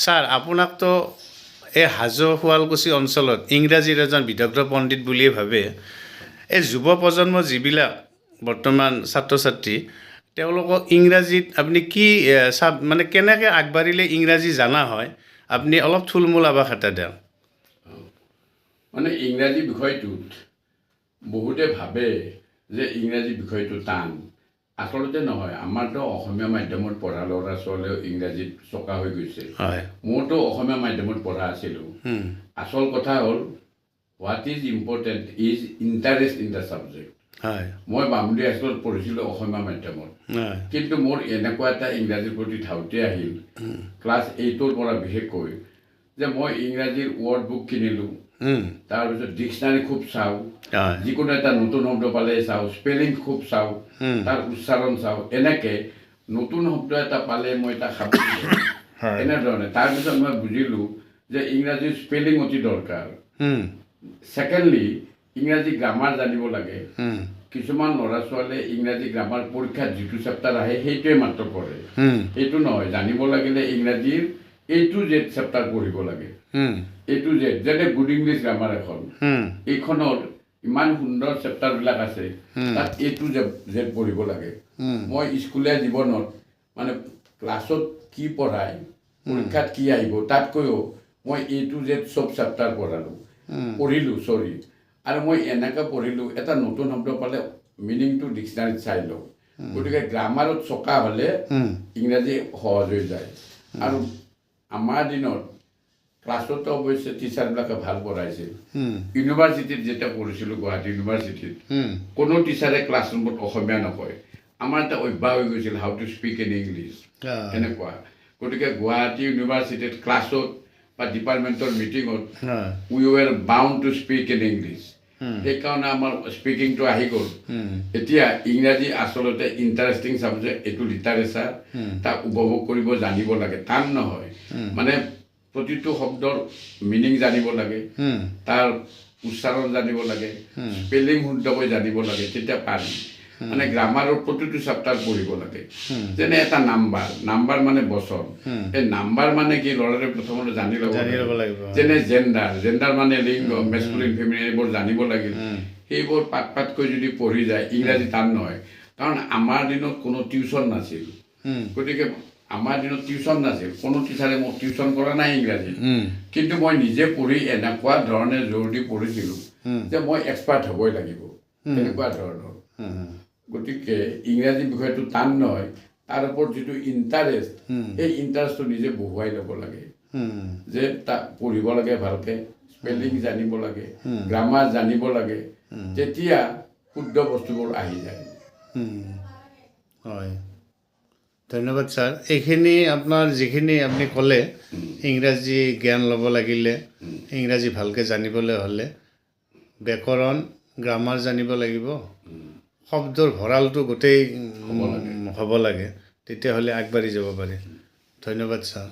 sir আপোনাকতো এই হাজো শুৱালকুছি অঞ্চলত ইংৰাজীৰ এজন বিদগ্ধ পণ্ডিত বুলিয়ে ভাবে এই যুৱ প্ৰজন্ম যিবিলাক বৰ্তমান ছাত্ৰ ছাত্ৰী তেওঁলোকক ইংৰাজীত আপুনি কি মানে কেনেকৈ আগবাঢ়িলে ইংৰাজী জানা হয় আপুনি অলপ থুলমূল আভাস এটা দিয়ক মানে ইংৰাজী বিষয়টোত বহুতে ভাবে যে ইংৰাজী বিষয়টো টান আচলতে নহয় আমাৰতো অসমীয়া মাধ্যমত পঢ়া ল'ৰা ছোৱালীও ইংৰাজীত চকা হৈ গৈছে মোৰতো অসমীয়া মাধ্যমত পঢ়া আছিলোঁ আচল কথা হ'ল what is important is interest in the subject মই বামুণী হাইস্কুলত পঢ়িছিলোঁ অসমীয়া মাধ্যমত কিন্তু মোৰ এনেকুৱা এটা ইংৰাজীৰ প্ৰতি ধাউতি আহিল ক্লাছ 8ৰ পৰা বিশেষকৈ যে মই ইংৰাজীৰ ৱৰ্ড বুক কিনিলোঁ তাৰপিছত ডিক্সনাৰী খুব চাওঁ যিকোনো এটা নতুন শব্দ পালে চাওঁ স্পেলিং খুব চাওঁ তাৰ উচ্চাৰণ চাওঁ এনেকৈ নতুন শব্দ এটা পালে মই এটা খাব এনেধৰণে তাৰপিছত মই বুজিলোঁ যে ইংৰাজীৰ স্পেলিং অতি দৰকাৰ ছেকেণ্ডলি ইংৰাজী গ্ৰামাৰ জানিব লাগে কিছুমান ল'ৰা ছোৱালীয়ে ইংৰাজী গ্ৰামাৰ পৰীক্ষাত যিটো চেপ্টাৰ আহে সেইটোৱে মাত্ৰ পঢ়ে সেইটো নহয় জানিব লাগিলে ইংৰাজীৰ A to Z চেপ্টাৰ পঢ়িব লাগে A to Z যেনে গুড ইংলিছ গ্ৰামাৰ এখন এইখনৰ ইমান সুন্দৰ চেপ্টাৰবিলাক আছে তাত A to Z পঢ়িব লাগে মই স্কুলীয়া জীৱনত মানে ক্লাছত কি পঢ়ায় পৰীক্ষাত কি আহিব তাতকৈও মই A to Z চব চেপ্টাৰ পঢ়িলোঁ আৰু মই এনেকৈ পঢ়িলোঁ এটা নতুন শব্দ পালে মিনিংটো ডিক্সনাৰীত চাই লওঁ গতিকে গ্ৰামাৰত চকা হ'লে ইংৰাজী সহজ হৈ যায় আৰু আমাৰ দিনত ক্লাছতো অৱশ্যে টিচাৰবিলাকে ভাল পঢ়াইছিল ইউনিভাৰ্চিটিত যেতিয়া পঢ়িছিলোঁ গুৱাহাটী ইউনিভাৰ্চিটিত কোনো টিচাৰে ক্লাছ ৰুমত অসমীয়া নকয় আমাৰ এটা অভ্যাস হৈ গৈছিল how to speak in English এনেকুৱা গতিকে গুৱাহাটী ইউনিভাৰ্চিটিত ক্লাছত বা ডিপাৰ্টমেণ্টৰ মিটিঙত we were bound to speak in English সেইকাৰণে আমাৰ স্পীকিংটো আহি গ'ল এতিয়া ইংৰাজী আচলতে ইণ্টাৰেষ্টিং ছাবজেক্ট এইটো লিটাৰেচাৰ তাক উপভোগ কৰিব জানিব লাগে টান নহয় মানে প্ৰতিটো শব্দৰ মিনিং জানিব লাগে তাৰ উচ্চাৰণ জানিব লাগে স্পেলিং শুদ্ধকৈ জানিব লাগে তেতিয়া পাৰি মানে গ্ৰামাৰৰ প্ৰতিটো চেপ্টাৰ পঢ়িব লাগে যেনে এটা নাম্বাৰ মানে বছৰ এই নাম্বাৰ মানে কি ল'ৰাটোৱে প্ৰথমতে জানি ল'ব লাগিব যেনে জেণ্ডাৰ মানে লিংগ মেস্কুলিন ফেমিনিন এইবোৰ জানিব লাগিল সেইবোৰ পাতকৈ যদি পঢ়ি যায় ইংৰাজী টান নহয় কাৰণ আমাৰ দিনত কোনো টিউশ্যন নাছিল গতিকে আমাৰ দিনত টিউশ্যন নাছিল কোনো টিচাৰে মোক টিউশ্যন কৰা নাই ইংৰাজী কিন্তু মই নিজে পঢ়ি এনেকুৱা ধৰণে জোৰ দি পঢ়িছিলোঁ যে মই এক্সপাৰ্ট হ'বই লাগিব এনেকুৱা ধৰণৰ গতিকে ইংৰাজী বিষয়টো টান নহয় তাৰ ওপৰত যিটো ইণ্টাৰেষ্ট এই ইণ্টাৰেষ্টটো নিজে বহুৱাই ল'ব লাগে যে তাক পঢ়িব লাগে ভালকৈ স্পেলিং জানিব লাগে গ্ৰামাৰ জানিব লাগে তেতিয়া শুদ্ধ বস্তুবোৰ আহি যায় হয় ধন্যবাদ ছাৰ এইখিনি আপোনাৰ যিখিনি আপুনি ক'লে ইংৰাজী জ্ঞান ল'ব লাগিলে ইংৰাজী ভালকৈ জানিবলৈ হ'লে ব্যাকৰণ গ্ৰামাৰ জানিব লাগিব শব্দৰ ভঁৰালটো গোটেই হ'ব লাগে তেতিয়াহ'লে আগবাঢ়ি যাব পাৰি ধন্যবাদ ছাৰ